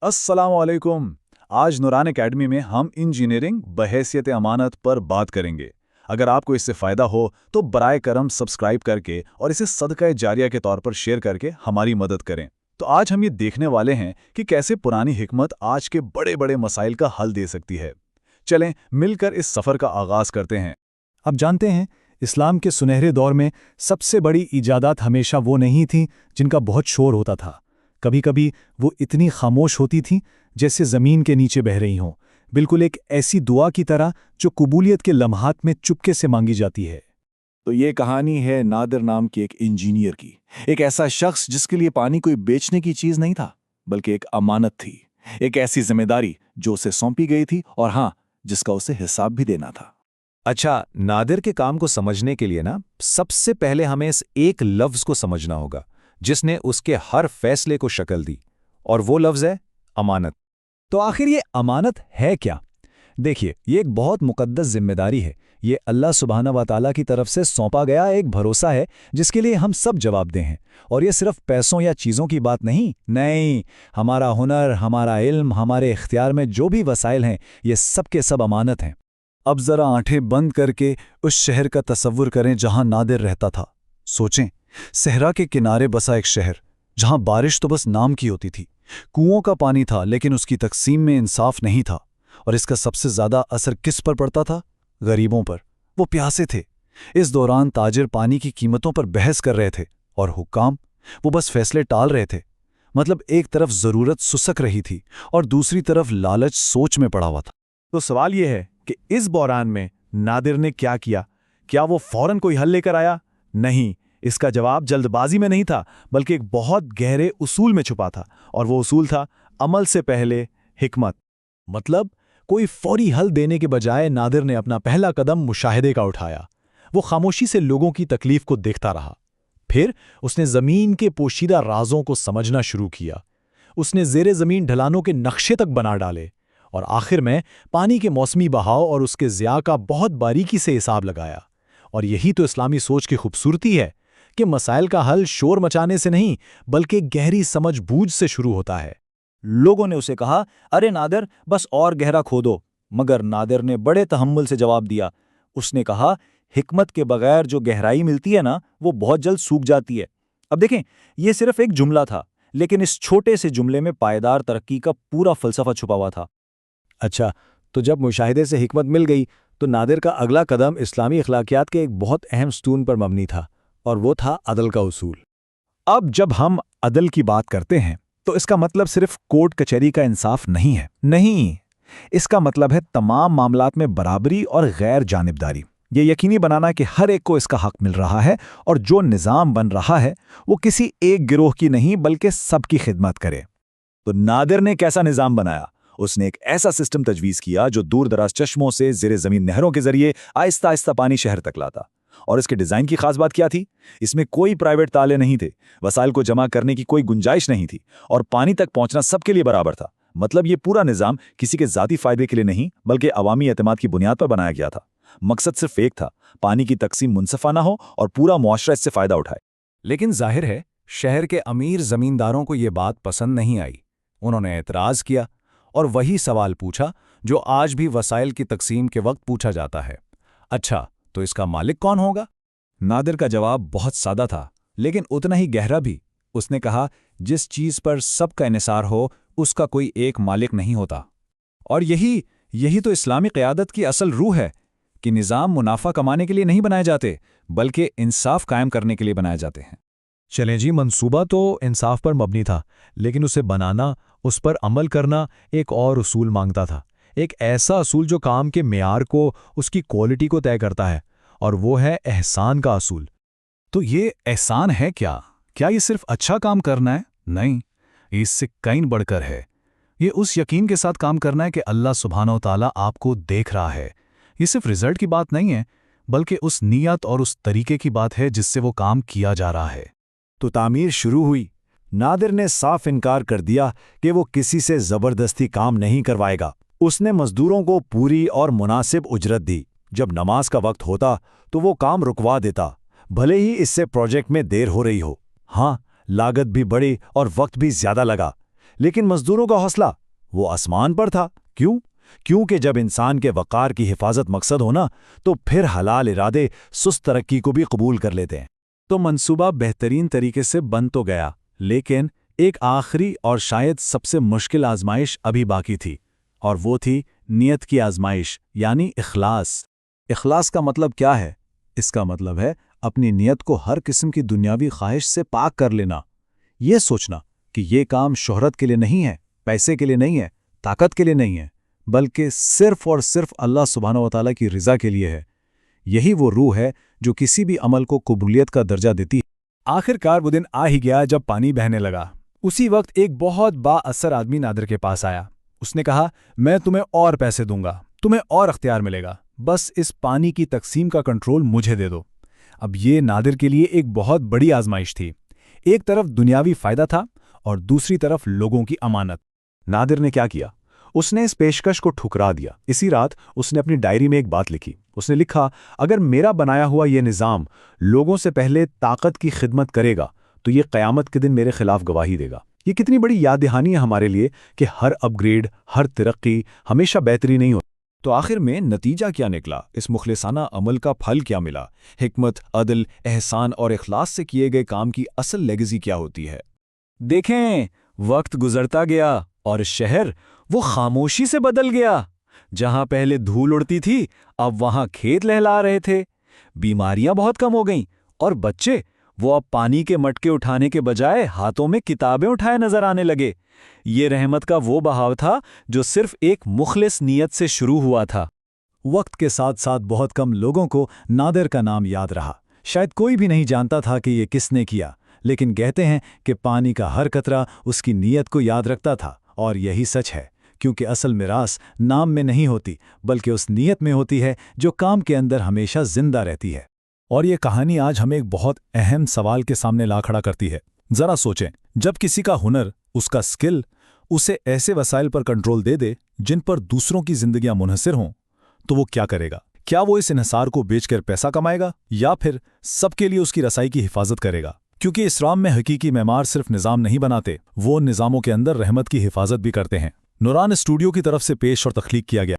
अस्सलाम वालेकुम। आज नूरान एकेडमी में हम इंजीनियरिंग बहैसियत अमानत पर बात करेंगे। अगर आपको इससे फ़ायदा हो तो बराए करम सब्सक्राइब करके और इसे सदका जारिया के तौर पर शेयर करके हमारी मदद करें। तो आज हम ये देखने वाले हैं कि कैसे पुरानी हिकमत आज के बड़े बड़े मसाइल का हल दे सकती है। चलें मिलकर इस सफ़र का आगाज़ करते हैं। अब जानते हैं, इस्लाम के सुनहरे दौर में सबसे बड़ी ईजादात हमेशा वो नहीं थीं जिनका बहुत शोर होता था। कभी कभी वो इतनी खामोश होती थीं जैसे ज़मीन के नीचे बह रही हों, बिल्कुल एक ऐसी दुआ की तरह जो कबूलियत के लम्हात में चुपके से मांगी जाती है। तो ये कहानी है नादिर नाम के एक इंजीनियर की। एक ऐसा शख्स जिसके लिए पानी कोई बेचने की चीज नहीं था, बल्कि एक अमानत थी। एक ऐसी जिम्मेदारी जो उसे सौंपी गई थी और हाँ, जिसका उसे हिसाब भी देना था। अच्छा, नादिर के काम को समझने के लिए ना सबसे पहले हमें इस एक लफ्ज को समझना होगा जिसने उसके हर फैसले को शक्ल दी, और वो लफ्ज है अमानत। तो आखिर ये अमानत है क्या? देखिए, ये एक बहुत मुकद्दस जिम्मेदारी है। ये अल्लाह सुब्हाना व तआला की तरफ से सौंपा गया एक भरोसा है जिसके लिए हम सब जवाबदेह हैं। और ये सिर्फ पैसों या चीज़ों की बात नहीं, हमारा हुनर, हमारा इल्म, हमारे इख्तियार में जो भी वसाइल हैं, ये सब के सब अमानत हैं। अब ज़रा आंखें बंद करके उस शहर का तसव्वुर करें जहां नादिर रहता था। सोचें, सहरा के किनारे बसा एक शहर जहां बारिश तो बस नाम की होती थी। कुओं का पानी था लेकिन उसकी तकसीम में इंसाफ नहीं था। और इसका सबसे ज़्यादा असर किस पर पड़ता था? गरीबों पर। वो प्यासे थे। इस दौरान ताजिर पानी की कीमतों पर बहस कर रहे थे और हुक्काम वो बस फैसले टाल रहे थे। मतलब एक तरफ ज़रूरत सुसक रही थी और दूसरी तरफ लालच सोच में पड़ा हुआ था। तो सवाल यह है कि इस बहरान में नादिर ने क्या किया? क्या वो फौरन कोई हल लेकर आया? नहीं, इसका जवाब जल्दबाजी में नहीं था, बल्कि एक बहुत गहरे उसूल में छुपा था। और वो उसूल था अमल से पहले हिकमत। मतलब कोई फौरी हल देने के बजाय नादिर ने अपना पहला कदम मुशाहिदे का उठाया। वो खामोशी से लोगों की तकलीफ को देखता रहा। फिर उसने ज़मीन के पोशीदा राजों को समझना शुरू किया। उसने ज़ेरे ज़मीन ढलानों के नक्शे तक बना डाले और आखिर में पानी के मौसमी बहाव और उसके ज़िया का बहुत बारीकी से हिसाब लगाया। और यही तो इस्लामी सोच की खूबसूरती है कि मसाइल का हल शोर मचाने से नहीं, बल्कि गहरी समझ बूझ से शुरू होता है। लोगों ने उसे कहा, अरे नादिर, बस और गहरा खोदो। मगर नादिर ने बड़े तहम्मुल से जवाब दिया। उसने कहा, हिकमत के बगैर जो गहराई मिलती है ना, वो बहुत जल्द सूख जाती है। अब देखें, ये सिर्फ एक जुमला था, लेकिन इस छोटे से जुमले में पायदार तरक्की का पूरा फलसफा छुपा हुआ था। अच्छा, तो जब मुशाहिदे से हिकमत मिल गई तो नादिर का अगला कदम इस्लामी अखलाकियात के एक बहुत अहम स्तून पर मबनी था, और वो था अदल का उसूल। अब जब हम अदल की बात करते हैं तो इसका मतलब सिर्फ कोर्ट कचहरी का इंसाफ नहीं है। नहीं, इसका मतलब है तमाम मामलात में बराबरी और गैर जानिबदारी। ये यकीनी बनाना कि हर एक को इसका हक मिल रहा है और जो निज़ाम बन रहा है वो किसी एक गिरोह की नहीं बल्कि सबकी खिदमत करे। तो नादिर ने कैसा निज़ाम बनाया? उसने एक ऐसा सिस्टम तजवीज़ किया जो दूर दराज चश्मों से ज़ेरे ज़मीन नहरों के जरिए आहिस्ता आहिस्ता पानी शहर तक लाता। और इसके डिज़ाइन की खास बात क्या थी? इसमें कोई प्राइवेट ताले नहीं थे, वसाइल को जमा करने की कोई गुंजाइश नहीं थी, और पानी तक पहुंचना सबके लिए बराबर था। मतलब ये पूरा निज़ाम किसी के ज़ाती फ़ायदे के लिए नहीं, बल्कि अवामी एतमाद की बुनियाद पर बनाया गया था। मकसद सिर्फ एक था, पानी की तकसीम मुनसफाना हो और पूरा मुआशरा इससे फ़ायदा उठाए। लेकिन जाहिर है शहर के अमीर जमींदारों को ये बात पसंद नहीं आई। उन्होंने एतराज़ किया और वही सवाल पूछा जो आज भी वसाइल की तकसीम के वक्त पूछा जाता है। अच्छा, तो इसका मालिक कौन होगा? नादिर का जवाब बहुत सादा था, लेकिन उतना ही गहरा भी। उसने कहा, जिस चीज़ पर सबका इन्हिसार हो उसका कोई एक मालिक नहीं होता। और यही तो इस्लामी क़यादत की असल रूह है कि निज़ाम मुनाफा कमाने के लिए नहीं बनाए जाते, बल्कि इंसाफ कायम करने के लिए बनाए जाते हैं। चलें जी, मंसूबा तो इंसाफ पर मबनी था, लेकिन उसे बनाना, उस पर अमल करना एक और उसूल मांगता था। एक ऐसा असूल जो काम के मेयार को, उसकी क्वालिटी को तय करता है, और वो है एहसान का असूल। तो ये एहसान है क्या? क्या ये सिर्फ अच्छा काम करना है? नहीं, इससे कहीं बढ़कर है। ये उस यकीन के साथ काम करना है कि अल्लाह सुब्हानहू तआला आपको देख रहा है। ये सिर्फ रिजल्ट की बात नहीं है, बल्कि उस नीयत और उस तरीके की बात है जिससे वो काम किया जा रहा है। तो तामीर शुरू हुई। नादिर ने साफ इनकार कर दिया कि वो किसी से ज़बरदस्ती काम नहीं करवाएगा। उसने मजदूरों को पूरी और मुनासिब उजरत दी। जब नमाज का वक्त होता तो वो काम रुकवा देता, भले ही इससे प्रोजेक्ट में देर हो रही हो। हाँ, लागत भी बढ़ी और वक्त भी ज्यादा लगा, لیکن مزدوروں کا حوصلہ وہ آسمان پر تھا۔ کیوں؟ کیونکہ جب انسان کے وقار کی حفاظت مقصد ہونا تو پھر حلال ارادے سست ترقی کو بھی قبول کر لیتے ہیں۔ تو منصوبہ بہترین طریقے سے بن تو گیا، لیکن ایک آخری اور شاید سب سے مشکل آزمائش ابھی باقی تھی، اور وہ تھی نیت کی آزمائش، یعنی اخلاص۔ اخلاص کا مطلب کیا ہے؟ اس کا مطلب ہے اپنی نیت کو ہر قسم کی دنیاوی خواہش سے پاک کر لینا۔ یہ سوچنا کہ یہ کام شہرت کے لیے نہیں ہے، پیسے کے لیے نہیں ہے، طاقت کے لیے نہیں ہے، بلکہ صرف اور صرف اللہ سبحانہ و تعالیٰ کی رضا کے لیے ہے۔ یہی وہ روح ہے جو کسی بھی عمل کو قبولیت کا درجہ دیتی ہے۔ آخر کار وہ دن آ ہی گیا جب پانی بہنے لگا۔ اسی وقت ایک بہت با اثر آدمی نادر کے پاس آیا۔ اس نے کہا، میں تمہیں اور پیسے دوں گا، تمہیں اور اختیار ملے گا، بس اس پانی کی تقسیم کا کنٹرول مجھے دے دو۔ اب یہ نادر کے لیے ایک بہت بڑی آزمائش تھی۔ ایک طرف دنیاوی فائدہ تھا اور دوسری طرف لوگوں کی امانت۔ نادر نے کیا کیا؟ اس نے اس پیشکش کو ٹھکرا دیا۔ اسی رات اس نے اپنی ڈائری میں ایک بات لکھی۔ اس نے لکھا، اگر میرا بنایا ہوا یہ نظام لوگوں سے پہلے طاقت کی خدمت کرے گا تو یہ قیامت کے دن میرے خلاف گواہی دے گا۔ یہ کتنی بڑی یاد دہانی ہے ہمارے لیے کہ ہر اپ گریڈ، ہر ترقی ہمیشہ بہتری نہیں ہوتی۔ تو آخر میں نتیجہ کیا نکلا؟ اس مخلصانہ عمل کا پھل کیا ملا؟ حکمت، عدل، احسان اور اخلاص سے کیے گئے کام کی اصل لیگیسی کیا ہوتی ہے؟ دیکھیں، وقت گزرتا گیا اور شہر وہ خاموشی سے بدل گیا۔ جہاں پہلے دھول اڑتی تھی، اب وہاں کھیت لہلا رہے تھے۔ بیماریاں بہت کم ہو گئیں اور بچے وہ اب پانی کے مٹکے اٹھانے کے بجائے ہاتھوں میں کتابیں اٹھائے نظر آنے لگے۔ یہ رحمت کا وہ بہاؤ تھا جو صرف ایک مخلص نیت سے شروع ہوا تھا۔ وقت کے ساتھ ساتھ بہت کم لوگوں کو نادر کا نام یاد رہا۔ شاید کوئی بھی نہیں جانتا تھا کہ یہ کس نے کیا، لیکن کہتے ہیں کہ پانی کا ہر قطرہ اس کی نیت کو یاد رکھتا تھا، اور یہی سچ ہے، کیونکہ اصل میراث نام میں نہیں ہوتی بلکہ اس نیت میں ہوتی ہے جو کام کے اندر ہمیشہ زندہ رہتی ہے۔ اور یہ کہانی آج ہمیں ایک بہت اہم سوال کے سامنے لا کھڑا کرتی ہے۔ ذرا سوچیں، جب کسی کا ہنر، اس کا سکل، اسے ایسے وسائل پر کنٹرول دے دے جن پر دوسروں کی زندگیاں منحصر ہوں، تو وہ کیا کرے گا؟ کیا وہ اس انحصار کو بیچ کر پیسہ کمائے گا، یا پھر سب کے لیے اس کی رسائی کی حفاظت کرے گا؟ کیونکہ اسلام میں حقیقی معمار صرف نظام نہیں بناتے، وہ نظاموں کے اندر رحمت کی حفاظت بھی کرتے ہیں۔ نوران اسٹوڈیو کی طرف سے پیش اور تخلیق کیا گیا۔